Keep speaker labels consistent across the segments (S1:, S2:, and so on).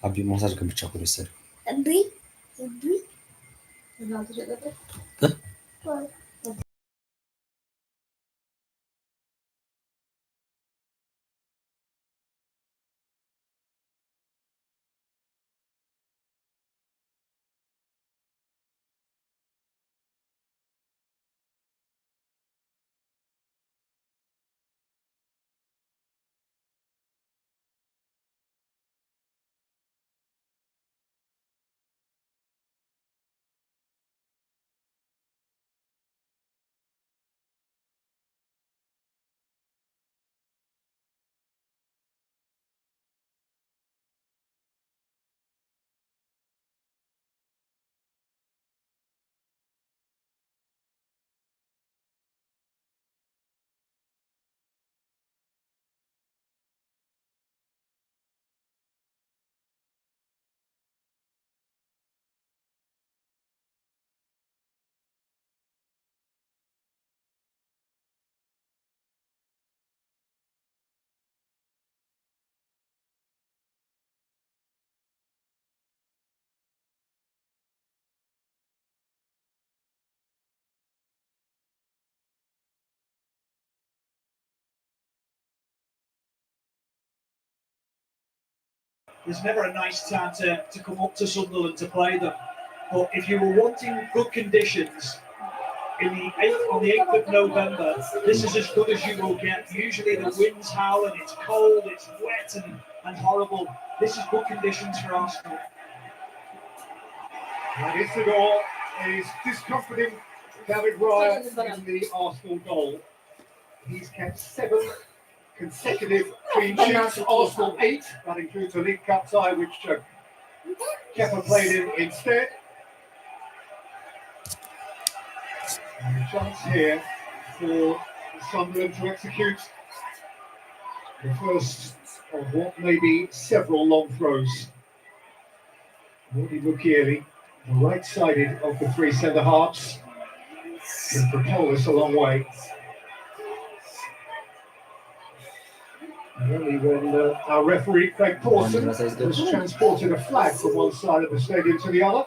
S1: አቢ ማሳጅ ግን ብቻ እኮ ነው የወሰደው።
S2: There's never a nice time to come up to Sunderland to play them. But if you were wanting good conditions on the 8th of November, this is as good as you will get. Usually the wind's howling, it's cold, it's wet and horrible. This is good conditions for Arsenal.
S3: And Isidore is discomforting David Raya in the Arsenal goal. He's kept 7 consecutive clean sheets. Arsenal 8. That includes a League Cup tie, which Kepa played in instead. And a chance here for Sunderland to execute the first of what may be several long throws. Morty Mukiele, the right-sided of the 3 centre-halves, can propel this a long way. And only when our referee, Craig Pawson, has transported a flag from one side of the stadium to the other.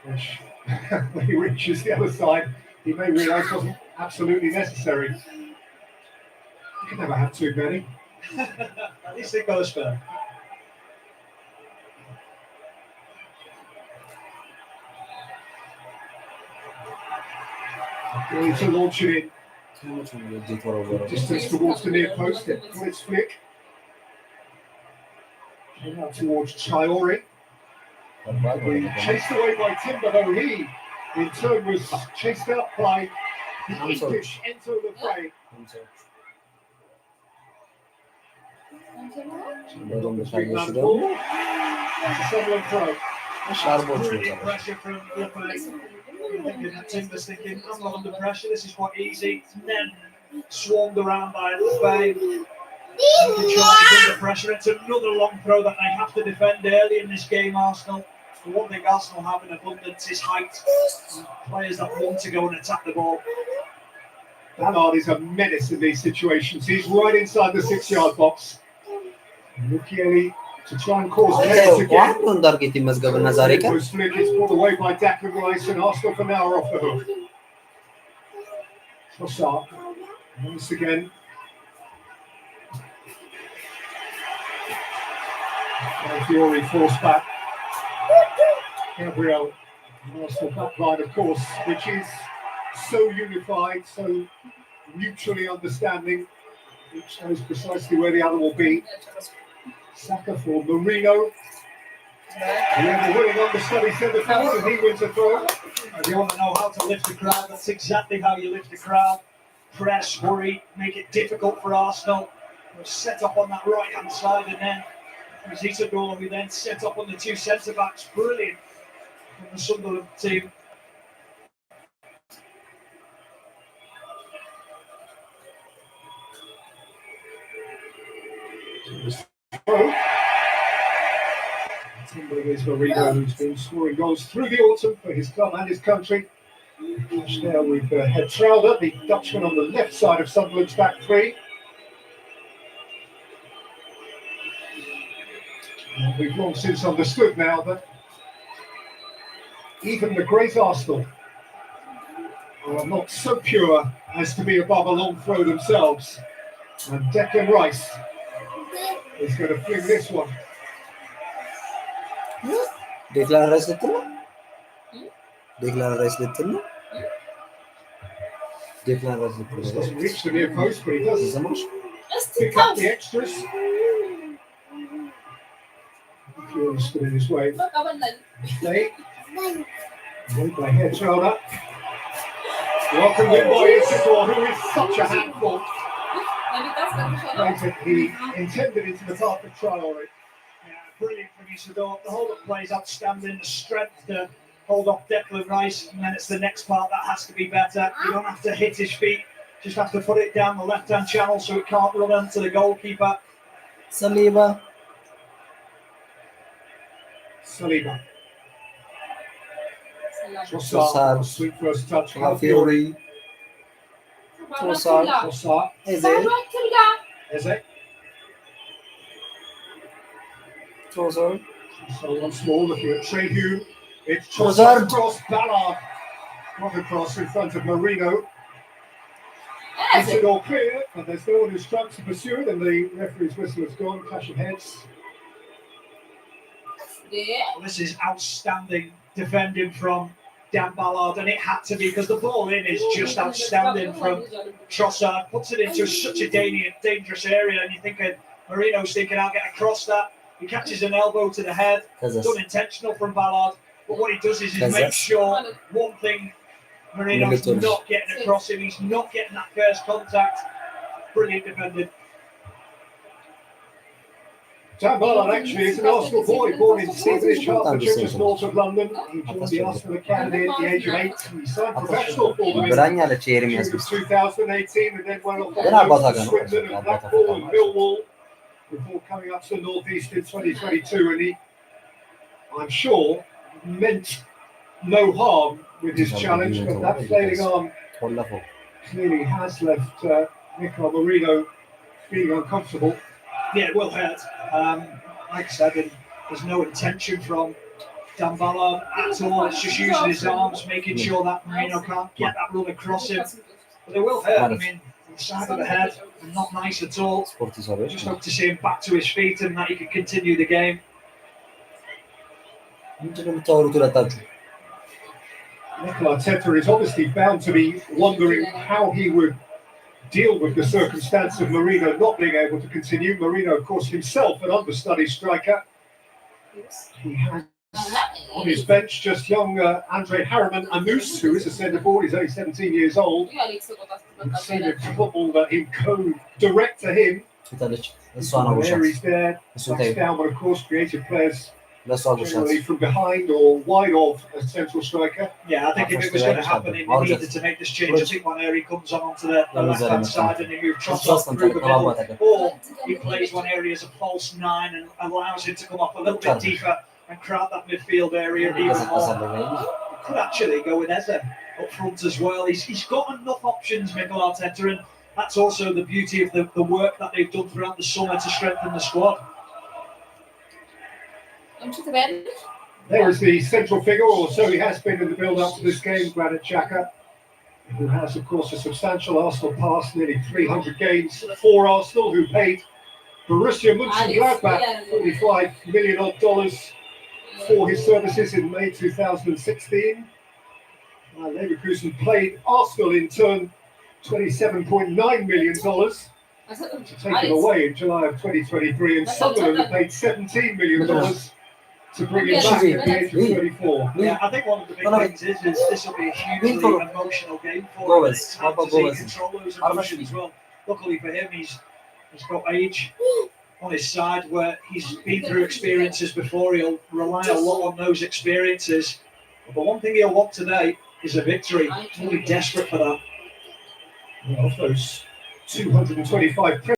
S3: Which, when he reaches the other side, he may realise wasn't absolutely necessary. You can never have too many.
S2: At least it goes fair.
S3: Going to launch it in. Distance towards the near post, it got its flick. Came out towards Traore. Chased away by Timber, though he, in turn, was chased up by the English Enzo the Fray. Sunderland throw.
S2: Brilliant pressure from Lopez. Timber's thinking, I'm not under pressure, this is quite easy. And then swarmed around by Lopez. Under pressure. It's another long throw that they have to defend early in this game, Arsenal. The one thing Arsenal have in abundance is height. Players that want to go and attack the ball.
S3: Ballard is a menace in these situations. He's right inside the 6-yard box. Mukiele to try and cause chaos again. It was flick, it's pulled away by Declan Rice, and Arsenal for now are off the hook. Trossard, once again. Fiore forced back. Gabriel, the Arsenal backline, of course, which is so unified, so mutually understanding. Each knows precisely where the other will be. Saka for Marino. The winning understudy centre forward, and he wins a throw.
S2: If you want to know how to lift the crowd, that's exactly how you lift the crowd. Press, worry, make it difficult for Arsenal. Set up on that right-hand side, and then as Isidore, who then set up on the 2 centre-backs. Brilliant from the Sunderland team.
S3: Timber is Marino, who's been scoring goals through the autumn for his club and his country. Now with Hetrauda, the Dutchman on the left side of Sunderland's back 3. And we've long since understood now that even the great Arsenal are not so pure as to be above a long throw themselves. And Declan Rice is going to fling this one.
S1: Declan Rice little no? Declan Rice little no? Declan Rice
S3: This
S1: little
S3: doesn't reach the near post, but he does
S1: Zamasz?
S3: pick up the extras. Fury stood in his way. They by head shoulder. Welcome in by Isidore, who is such a handful. Plays it, he intended into the path of Traore.
S2: Yeah, brilliant from Isidore. The hold-up play is outstanding. The strength to hold off Declan Rice, and then it's the next part that has to be better. You don't have to hit his feet, just have to put it down the left-hand channel so it can't run onto the goalkeeper.
S1: Saliba.
S3: Saliba.
S1: Trossard.
S3: Sweet first touch.
S1: Fury. Trossard.
S3: Trossard.
S1: Eze.
S3: Eze.
S1: Trossard.
S3: So once more looking at Trehu. It's
S1: Trossard.
S3: Trossard across Ballard. Not across in front of Marino. Isidore clear, and there's no one who's trying to pursue it, and the referee's whistle has gone. Clash of heads.
S2: Well, this is outstanding defending from Dan Ballard, and it had to be because the ball in is just outstanding from Trossard. Puts it into such a dangerous area, and you're thinking, Marino's thinking, I'll get across that. He catches an elbow to the head. It's unintentional from Ballard, but what he does is he makes sure one thing, Marino's not getting across him. He's not getting that first contact. Brilliant defending.
S3: Dan Ballard actually is an Arsenal boy, born in Stevenage, Hertfordshire, just north of London. He joined the Arsenal Academy at the age of 8. He signed professional for them in June of 2018, and then went off to Swindon and Blackpool and Millwall before coming up to the North East in 2022. And he, I'm sure, meant no harm with his challenge, but that flailing arm clearly has left Mikel Marino feeling uncomfortable.
S2: Yeah, it will hurt. Like I said, there's no intention from Dan Ballard at all. It's just using his arms, making sure that Marino can't get that run across him. But it will hurt. I mean, the side of the head, not nice at all. Just hope to see him back to his feet and that he can continue the game.
S3: Mikel Arteta is obviously bound to be wondering how he would deal with the circumstance of Marino not being able to continue. Marino, of course, himself an understudy striker. He has on his bench just young Andre Harriman Anous, who is a centre forward. He's only 17 years old. We've seen a couple that he co-direct to him. He's there, backs down, but of course, creative players generally from behind or wide of a central striker.
S2: Yeah, I think if it was going to happen, he needed to make this change. I think when Eri comes onto the left-hand side and he moves Trossard through the middle, or he plays one area as a false 9 and allows him to come up a little bit deeper and crowd that midfield area even more. He could actually go with Eze up front as well. He's got enough options, Mikel Arteta, and that's also the beauty of the work that they've done throughout the summer to strengthen the squad.
S3: There is the central figure, or so he has been in the build-up to this game, Granit Xhaka, who has, of course, a substantial Arsenal past, nearly 300 games for Arsenal, who paid Borussia Mönchengladbach $45 million for his services in May 2016. Leverkusen paid Arsenal in turn $27.9 million to take him away in July of 2023, and Sunderland paid $17 million to bring him back at the age of 34.
S2: Yeah, I think one of the big things is this will be a hugely emotional game for him. It's hard to control those emotions as well. Luckily for him, he's got age on his side where he's been through experiences before. He'll rely a lot on those experiences. But the one thing he'll want today is a victory. He'll be desperate for that.
S3: Well, of those 225